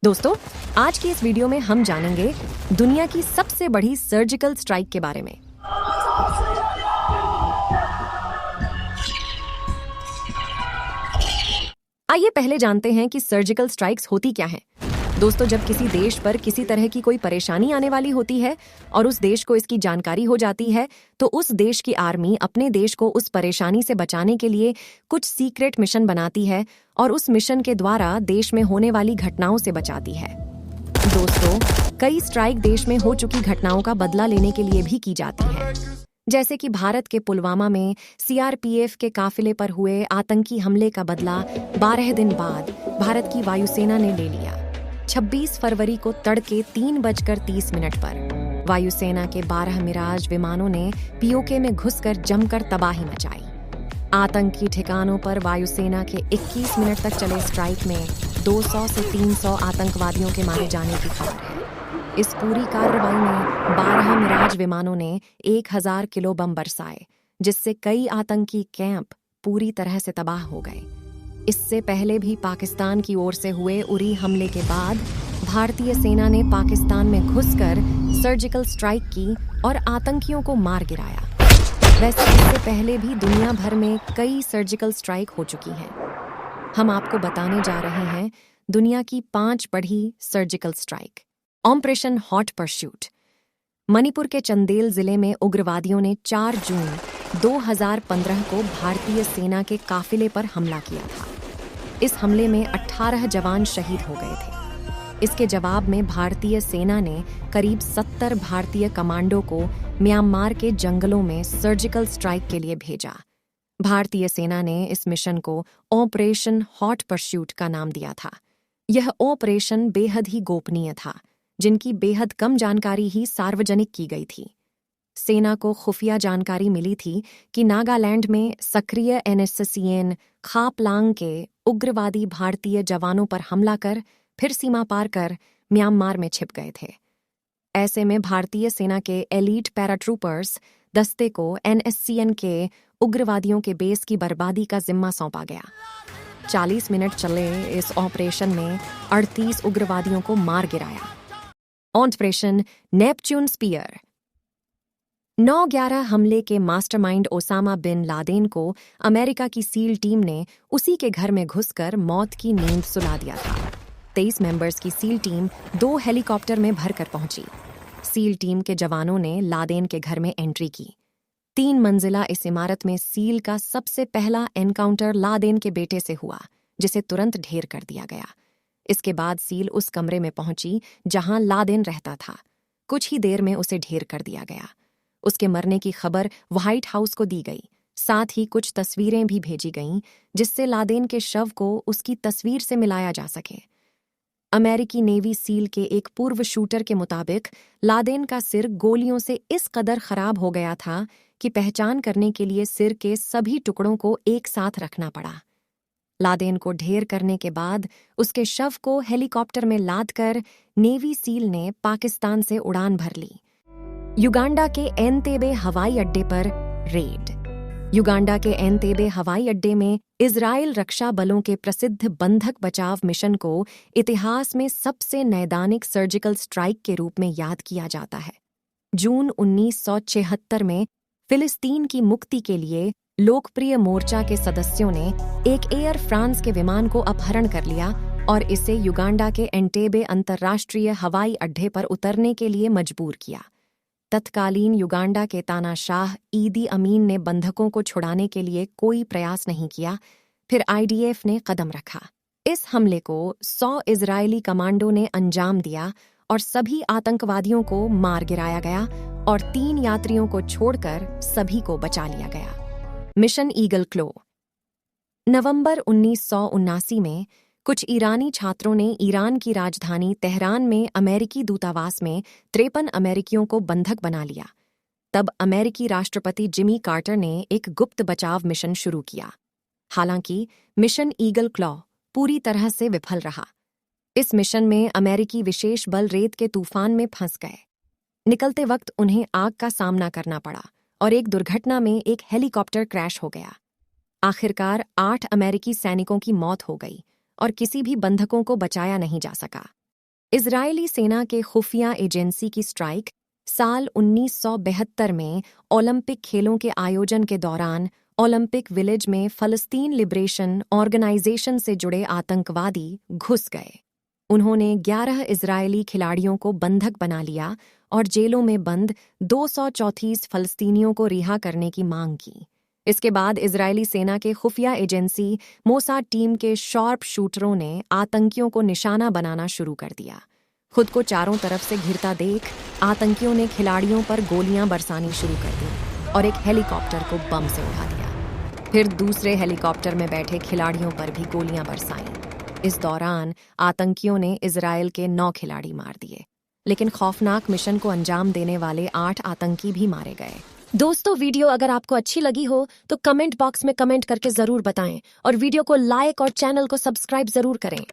दोस्तों, आज की इस वीडियो में हम जानेंगे दुनिया की सबसे बड़ी सर्जिकल स्ट्राइक के बारे में। आइए पहले जानते हैं कि सर्जिकल स्ट्राइक्स होती क्या हैं। दोस्तों, जब किसी देश पर किसी तरह की कोई परेशानी आने वाली होती है और उस देश को इसकी जानकारी हो जाती है, तो उस देश की आर्मी अपने देश को उस परेशानी से बचाने के लिए कुछ सीक्रेट मिशन बनाती है और उस मिशन के द्वारा देश में होने वाली घटनाओं से बचाती है। दोस्तों, कई स्ट्राइक देश में हो चुकी घटनाओं का बदला लेने के लिए भी की जाती है, जैसे कि भारत के पुलवामा में सीआरपीएफ के काफिले पर हुए आतंकी हमले का बदला 12 दिन बाद भारत की वायुसेना ने ले लिया। 26 फरवरी को तड़के 3:30 पर वायुसेना के 12 मिराज विमानों ने पीओके में घुसकर जमकर तबाही मचाई। आतंकी ठिकानों पर वायुसेना के 21 मिनट तक चले स्ट्राइक में 200 से 300 आतंकवादियों के मारे जाने की खबर है। इस पूरी कार्रवाई में 12 मिराज विमानों ने 1000 किलो बम बरसाए, जिससे कई आतंकी कैंप पूरी तरह से तबाह हो गए। इससे पहले भी पाकिस्तान की ओर से हुए उरी हमले के बाद भारतीय सेना ने पाकिस्तान में घुसकर सर्जिकल स्ट्राइक की और आतंकियों को मार गिराया। वैसे इससे पहले भी दुनिया भर में कई सर्जिकल स्ट्राइक हो चुकी हैं। हम आपको बताने जा रहे हैं दुनिया की 5 बड़ी surgical strike. Operation hot pursuit. Manipur के चंदेल जिले में उग्रवादियों ने 4 जून 2015 को भारतीय सेना के काफिले पर हमला किया था। इस हमले में 18 जवान शहीद हो गए थे। इसके जवाब में भारतीय सेना ने करीब 70 भारतीय कमांडो को म्यांमार के जंगलों में सर्जिकल स्ट्राइक के लिए भेजा। भारतीय सेना ने इस मिशन को ऑपरेशन हॉट परस्यूट का नाम दिया था। यह ऑपरेशन बेहद ही गोपनीय था, जिनकी बेहद कम जानकारी ही सार्वजनिक की गई थी। सेना को खुफिया जानकारी मिली थी कि नागालैंड में सक्रिय एनएससीएन खापलांग के उग्रवादी भारतीय जवानों पर हमला कर फिर सीमा पार कर म्यांमार में छिप गए थे। ऐसे में भारतीय सेना के एलीट पैराट्रूपर्स दस्ते को एनएससीएन के उग्रवादियों के बेस की बर्बादी का जिम्मा सौंपा गया। 40 मिनट चले इस ऑपरेशन में 38 उग्रवादियों को मार गिराया। Operation Neptune spear. 9/11 हमले के मास्टरमाइंड ओसामा बिन लादेन को अमेरिका की सील टीम ने उसी के घर में घुसकर मौत की नींद सुला दिया था। 23 मेंबर्स की सील टीम 2 हेलीकॉप्टर में भरकर पहुंची। सील टीम के जवानों ने लादेन के घर में एंट्री की। 3 मंजिला इस इमारत में सील का सबसे पहला एनकाउंटर लादेन के बेटे से हुआ, जिसे तुरंत ढेर कर दिया गया। इसके बाद सील उस कमरे में पहुंची जहां लादेन रहता था। कुछ ही देर में उसे ढेर कर दिया गया। उसके मरने की खबर व्हाइट हाउस को दी गई। साथ ही कुछ तस्वीरें भी भेजी गईं, जिससे लादेन के शव को उसकी तस्वीर से मिलाया जा सके। अमेरिकी नेवी सील के एक पूर्व शूटर के मुताबिक लादेन का सिर गोलियों से इस कदर खराब हो गया था कि पहचान करने के लिए सिर के सभी टुकड़ों को एक साथ रखना पड़ा। लादेन को ढेर करने के बाद उसके शव को हेलीकॉप्टर में लादकर नेवी सील ने पाकिस्तान से उड़ान भर ली। युगांडा के एंतेबे हवाई अड्डे पर रेड। युगांडा के एंतेबे हवाई अड्डे में इजराइल रक्षा बलों के प्रसिद्ध बंधक बचाव मिशन को इतिहास में सबसे नैदानिक सर्जिकल स्ट्राइक के रूप में याद किया जाता है। जून 1976 में फिलिस्तीन की मुक्ति के लिए लोकप्रिय मोर्चा के सदस्यों ने एक एयर फ्रांस के विमान को अपहरण कर लिया और इसे युगांडा के एंटेबे अंतर्राष्ट्रीय हवाई अड्डे पर उतरने के लिए मजबूर किया। तत्कालीन युगांडा के तानाशाह ईदी अमीन ने बंधकों को छुड़ाने के लिए कोई प्रयास नहीं किया। फिर आईडीएफ ने कदम रखा। इस हमले को 100 इजरायली कमांडो ने अंजाम दिया और सभी आतंकवादियों को मार गिराया गया और 3 यात्रियों को छोड़कर सभी को बचा लिया गया। मिशन ईगल क्लो। नवंबर 1979 में कुछ ईरानी छात्रों ने ईरान की राजधानी तेहरान में अमेरिकी दूतावास में 53 अमेरिकियों को बंधक बना लिया। तब अमेरिकी राष्ट्रपति जिमी कार्टर ने एक गुप्त बचाव मिशन शुरू किया। हालांकि मिशन ईगल क्लॉ पूरी तरह से विफल रहा। इस मिशन में अमेरिकी विशेष बल रेत के तूफान में फंस गए। निकलते वक्त उन्हें आग का सामना करना पड़ा और एक दुर्घटना में एक हेलीकॉप्टर क्रैश हो गया। आखिरकार 8 अमेरिकी सैनिकों की मौत हो गई और किसी भी बंधकों को बचाया नहीं जा सका। इजरायली सेना के खुफिया एजेंसी की स्ट्राइक साल 1972 में ओलंपिक खेलों के आयोजन के दौरान ओलंपिक विलेज में फलस्तीन लिबरेशन ऑर्गेनाइजेशन से जुड़े आतंकवादी घुस गए। उन्होंने 11 इजरायली खिलाड़ियों को बंधक बना लिया और जेलों में बंद 234 फलस्तीनियों को रिहा करने की मांग की। इसके बाद इजरायली सेना के खुफिया एजेंसी मोसाद टीम के शार्प शूटरों ने आतंकियों को निशाना बनाना शुरू कर दिया। खुद को चारों तरफ से घिरता देख आतंकियों ने खिलाड़ियों पर गोलियां बरसानी शुरू कर दी और एक हेलीकॉप्टर को बम से उड़ा दिया। फिर दूसरे हेलीकॉप्टर में बैठे खिलाड़ियों पर भी गोलियां बरसाईं। इस दौरान आतंकियों ने इजरायल के 9 खिलाड़ी मार दिए, लेकिन खौफनाक मिशन को अंजाम देने वाले 8 आतंकी भी मारे गए। दोस्तों, वीडियो अगर आपको अच्छी लगी हो तो कमेंट बॉक्स में कमेंट करके जरूर बताएं और वीडियो को लाइक और चैनल को सब्सक्राइब जरूर करें।